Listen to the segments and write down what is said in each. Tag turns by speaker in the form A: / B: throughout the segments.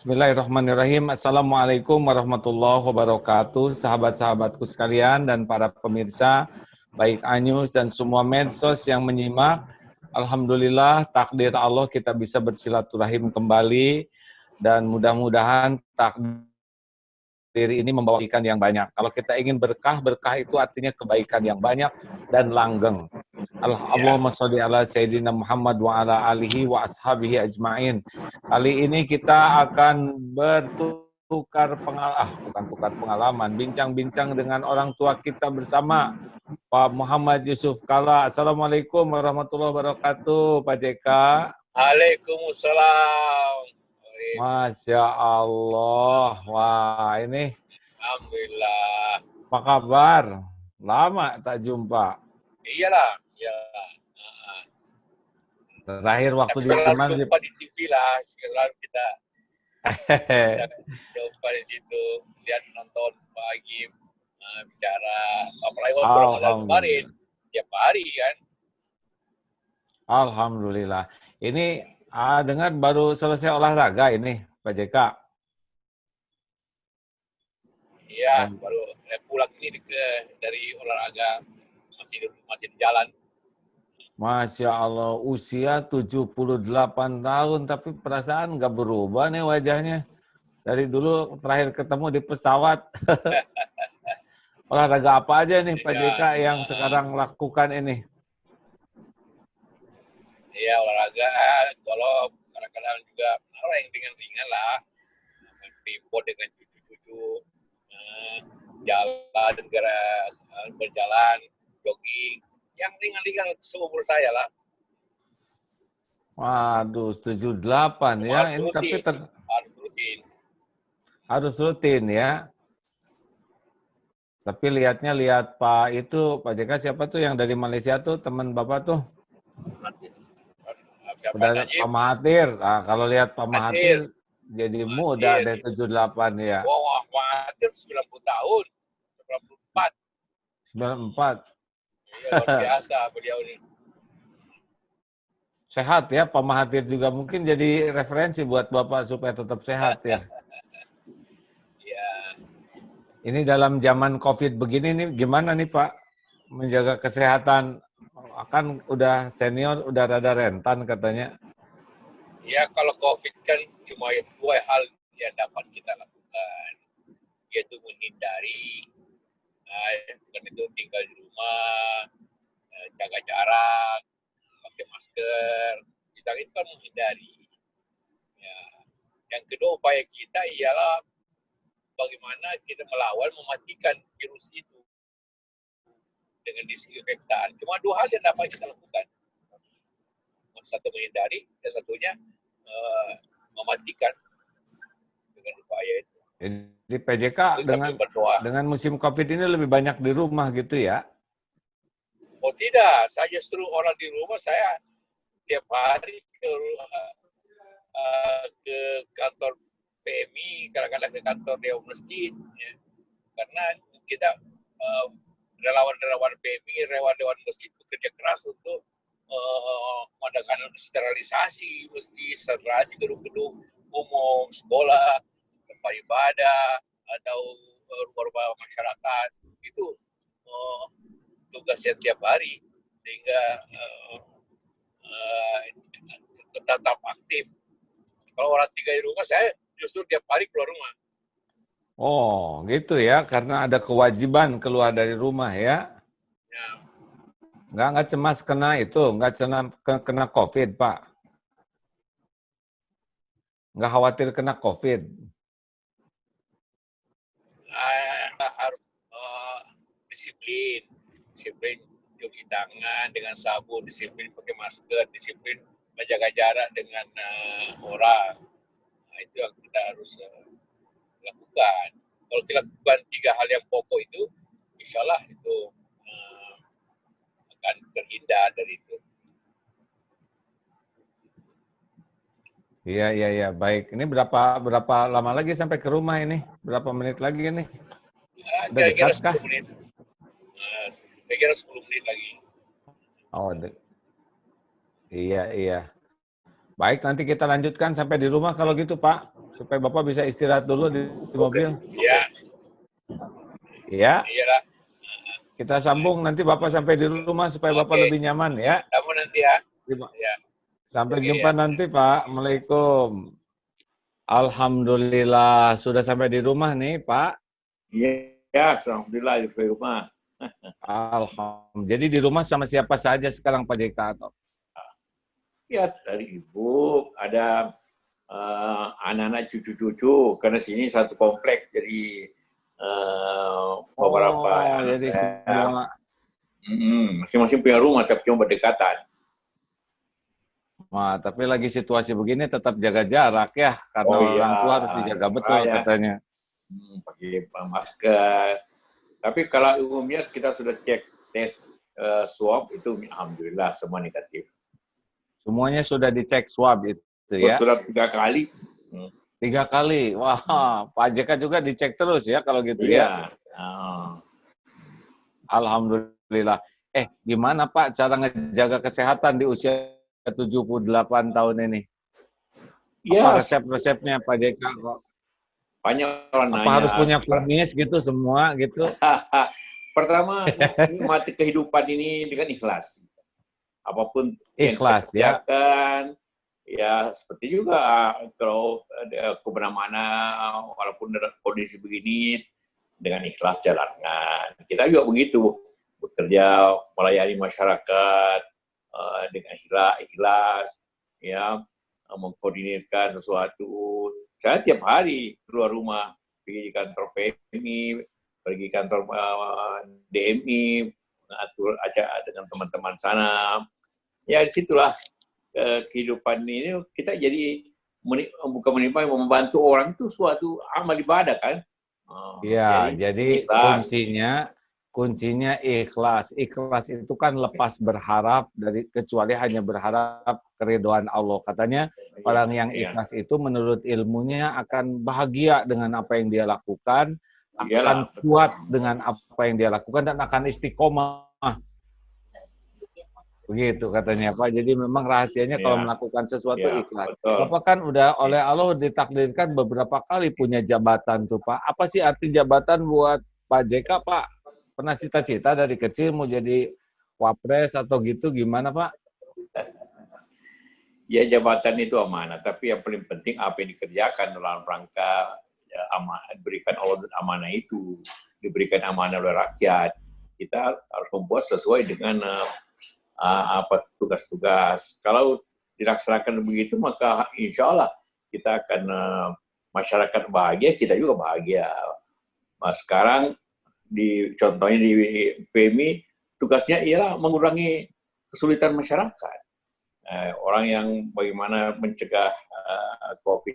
A: Bismillahirrahmanirrahim. Assalamualaikum warahmatullahi wabarakatuh. Sahabat-sahabatku sekalian dan para pemirsa, baik Anyus dan semua medsos yang menyimak. Alhamdulillah takdir Allah kita bisa bersilaturahim kembali dan mudah-mudahan takdir ini membawa kebaikan yang banyak. Kalau kita ingin berkah, berkah itu artinya kebaikan yang banyak dan langgeng. Allahumma sholli ala Sayyidina Muhammad wa ala alihi wa ashabihi ajma'in. Kali ini kita akan bukan tukar pengalaman, bincang-bincang dengan orang tua kita bersama Pak Muhammad Yusuf Kalla. Assalamualaikum warahmatullahi wabarakatuh, Pak JK.
B: Waalaikumsalam.
A: Masya Allah. Wah, ini
B: Alhamdulillah.
A: apa kabar? Lama tak jumpa.
B: Iyalah.
A: Terakhir waktu
B: Tapi
A: di
B: selalu
A: mana?
B: jumpa di TV lah. Selalu kita jumpa di situ. Lihat nonton pagi, bicara. Apalagi waktu Ramadan kemarin. Tiap hari kan.
A: Alhamdulillah. Ini dengar baru selesai olahraga ini, Pak JK.
B: Iya, baru pulang ini dari olahraga. Masih di jalan.
A: Masya Allah, usia 78 tahun, tapi perasaan nggak berubah nih wajahnya. Dari dulu terakhir ketemu di pesawat. Olahraga apa aja nih Pak JK yang sekarang lakukan ini?
B: Iya, olahraga. Kalau kadang-kadang juga yang ringan-ringan lah. Main pingpong dengan cucu-cucu. Jalan, berjalan, jogging. Yang ringan-ringan seumur saya lah.
A: Waduh, 78 ya. Ini
B: rutin.
A: tapi
B: Harus rutin.
A: Harus rutin ya. Tapi lihat Pak JK siapa tuh yang dari Malaysia tuh, teman Bapak tuh?
B: Siapa
A: udah Pak Mahathir. Nah, kalau lihat Pak Mahathir jadi muda deh 78 ya.
B: Wah, Mahathir 90 tahun.
A: 94.
B: Iya, luar biasa beliau ini.
A: Sehat ya, Pak Mahathir juga mungkin jadi referensi buat Bapak supaya tetap sehat ya.
B: Iya.
A: Ini dalam zaman COVID begini nih, gimana nih Pak menjaga kesehatan? Kan udah senior, udah rada rentan katanya.
B: Ya, kalau COVID kan cuma dua hal yang dapat kita lakukan, yaitu menghindari, bukan itu tinggal di rumah, jaga jarak, pakai masker, kita itu kan menghindari. Ya. Yang kedua upaya kita ialah bagaimana kita melawan, mematikan virus itu dengan disinfektan. Cuma dua hal yang dapat kita lakukan. Satu menghindari, dan satunya mematikan dengan upaya itu.
A: Jadi PJK dengan musim COVID ini lebih banyak di rumah gitu ya?
B: Oh tidak, saya justru orang di rumah, saya tiap hari ke kantor PMI, kadang-kadang ke kantor Dewan Masjid, ya. Karena kita relawan-relawan PMI, relawan Dewan Masjid bekerja keras untuk mengadakan sterilisasi gedung-gedung umum, sekolah, tempat ibadah, atau rumah-rumah masyarakat. Itu tugasnya tiap hari, sehingga tetap aktif. Kalau orang tiga di rumah, saya justru tiap hari keluar rumah.
A: Oh, gitu ya, karena ada kewajiban keluar dari rumah ya?
B: Ya.
A: Nggak cemas kena COVID, Pak? Nggak khawatir kena COVID?
B: Harus disiplin cuci tangan dengan sabun, disiplin pakai masker, disiplin menjaga jarak dengan orang. Nah, itu yang kita harus lakukan. Kalau kita lakukan tiga hal yang pokok itu, insya Allah itu akan terhindar dari itu.
A: Iya, baik. Ini berapa lama lagi sampai ke rumah ini? Berapa menit lagi ini?
B: Kira-kira 10 menit. Kira-kira 10 menit lagi.
A: Oh, iya. Baik, nanti kita lanjutkan sampai di rumah kalau gitu Pak, supaya Bapak bisa istirahat dulu di
B: Oke.
A: mobil.
B: Ya,
A: Ya,
B: iyalah.
A: kita sambung nanti Bapak sampai di rumah supaya Bapak
B: Oke.
A: lebih nyaman ya.
B: Kamu nanti ya.
A: Terima-
B: Ya,
A: Sampai
B: oke
A: jumpa
B: ya.
A: nanti Pak. Assalamualaikum. Alhamdulillah sudah sampai di rumah nih Pak.
C: Iya, alhamdulillah di rumah.
A: Alhamdulillah. Jadi di rumah sama siapa saja sekarang Pak JK atau?
C: Ya, dari ibu ada anak-anak cucu-cucu karena sini satu komplek jadi beberapa anak
A: Jadi
C: saya
A: semua.
C: masing-masing punya rumah tapi cuma berdekatan.
A: Wah, tapi lagi situasi begini tetap jaga jarak ya, karena
C: Oh iya,
A: orang tua harus dijaga betul
C: ya.
A: katanya.
C: Pakai masker. Tapi kalau umumnya kita sudah cek tes swab itu alhamdulillah semua negatif.
A: Semuanya sudah dicek swab itu
C: Oh,
A: ya.
C: sudah 3 kali.
A: 3 kali. Wah, Pak JK juga dicek terus ya kalau gitu ya.
C: Iya.
A: Alhamdulillah. Gimana Pak cara ngejaga kesehatan di usia 78 tahun ini?
C: Ya,
A: Apa resep-resepnya Pak JK kok?
C: banyak orang
A: Apa
C: nanya.
A: harus punya kumis gitu semua gitu?
C: Pertama, nikmati kehidupan ini dengan ikhlas. Apapun
A: Ikhlas
C: yang kita
A: ya.
C: kerjakan, ya seperti juga kalau kemana-mana, walaupun dalam kondisi begini, dengan ikhlas jalankan. Kita juga begitu, bekerja melayani masyarakat dengan ikhlas, ya mengkoordinirkan sesuatu. Saya tiap hari keluar rumah, pergi di kantor PMI, pergi kantor DMI, mengatur acara dengan teman-teman sana. Ya situlah kehidupan ini kita jadi bukan menimpa, membantu orang itu suatu amal ibadah kan.
A: Iya, jadi
C: ikhlas.
A: kuncinya ikhlas. Ikhlas itu kan lepas berharap kecuali hanya berharap keridhaan Allah. Katanya orang yang ikhlas itu menurut ilmunya akan bahagia dengan apa yang dia lakukan, akan kuat dengan apa yang dia lakukan dan akan istiqomah. Begitu katanya Pak. Jadi memang rahasianya kalau melakukan sesuatu ikhlas. Bapak kan udah oleh Allah ditakdirkan beberapa kali punya jabatan tuh Pak. Apa sih arti jabatan buat Pak JK Pak? Pernah cita-cita dari kecil mau jadi wapres atau gitu gimana Pak?
C: Ya jabatan itu amanah, tapi yang paling penting apa yang dikerjakan dalam rangka diberikan Allah amanah itu, diberikan amanah oleh rakyat. Kita harus membuat sesuai dengan apa tugas-tugas. Kalau dilaksanakan begitu, maka insya Allah kita akan masyarakat bahagia, kita juga bahagia. Nah, sekarang contohnya di PMI, tugasnya ialah mengurangi kesulitan masyarakat. Orang yang bagaimana mencegah COVID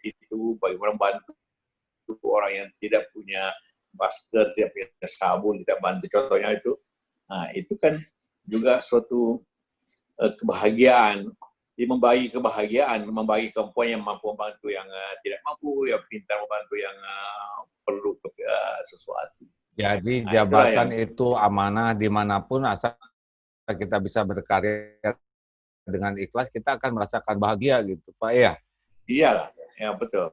C: itu, bagaimana membantu orang yang tidak punya masker, tidak punya sabun, kita bantu contohnya itu. Nah, itu kan juga suatu kebahagiaan. Jadi membagi kebahagiaan, membagi kemampuan yang mampu membantu yang tidak mampu, yang pintar membantu yang perlu sesuatu.
A: Jadi jabatan itu amanah dimanapun asal kita bisa berkarya dengan ikhlas, kita akan merasakan bahagia gitu Pak ya?
C: Iyalah, ya betul.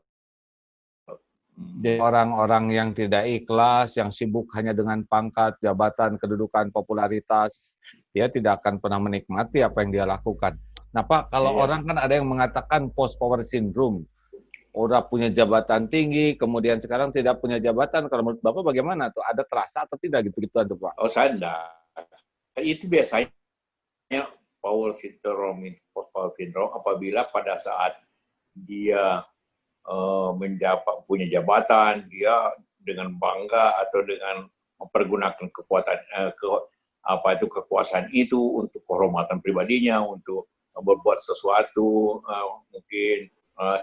A: Orang-orang yang tidak ikhlas, yang sibuk hanya dengan pangkat, jabatan, kedudukan, popularitas, dia tidak akan pernah menikmati apa yang dia lakukan. Nah Pak, kalau orang kan ada yang mengatakan post power syndrome, udah punya jabatan tinggi, kemudian sekarang tidak punya jabatan, kalau menurut Bapak bagaimana tuh? Ada terasa atau tidak gitu-gitu tuh Pak?
C: Oh saya enggak. Itu biasanya power syndrome, post power syndrome apabila pada saat dia punya jabatan, dia dengan bangga atau dengan mempergunakan kekuasaan itu untuk kehormatan pribadinya, untuk berbuat sesuatu, mungkin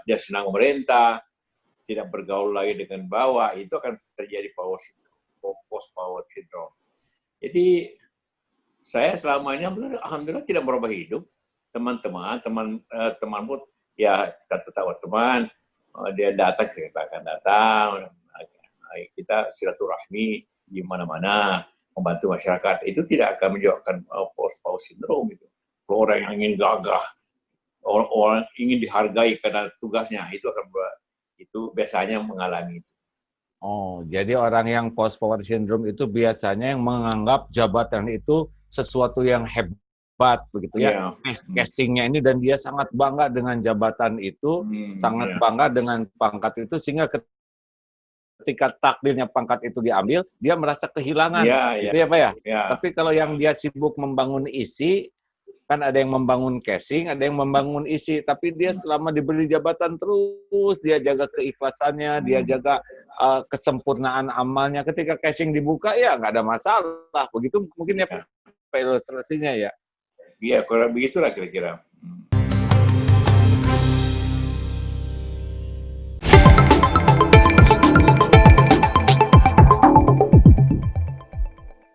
C: dia senang memerintah, tidak bergaul lagi dengan bawah, itu akan terjadi post power syndrome. Jadi saya selama ini alhamdulillah tidak merubah hidup. Teman pun ya kita tetap teman, dia datang kita akan datang, kita silaturahmi di mana-mana membantu masyarakat. Itu tidak akan menyebabkan post power syndrome itu. Kalau orang yang ingin gagah, orang ingin dihargai karena tugasnya, itu biasanya mengalami itu.
A: Oh, jadi orang yang post power syndrome itu biasanya yang menganggap jabatan itu sesuatu yang hebat begitu ya. Casingnya ini, dan dia sangat bangga dengan jabatan itu, sangat bangga dengan pangkat itu, sehingga ketika takdirnya pangkat itu diambil, dia merasa kehilangan. Gitu ya Pak ya? Tapi kalau yang dia sibuk membangun isi, kan ada yang membangun casing, ada yang membangun isi, tapi dia selama diberi jabatan terus dia jaga keikhlasannya, dia jaga kesempurnaan amalnya. Ketika casing dibuka ya nggak ada masalah. Begitu mungkin ya Pak ilustrasinya ya.
C: Iya, kurang begitulah kira-kira.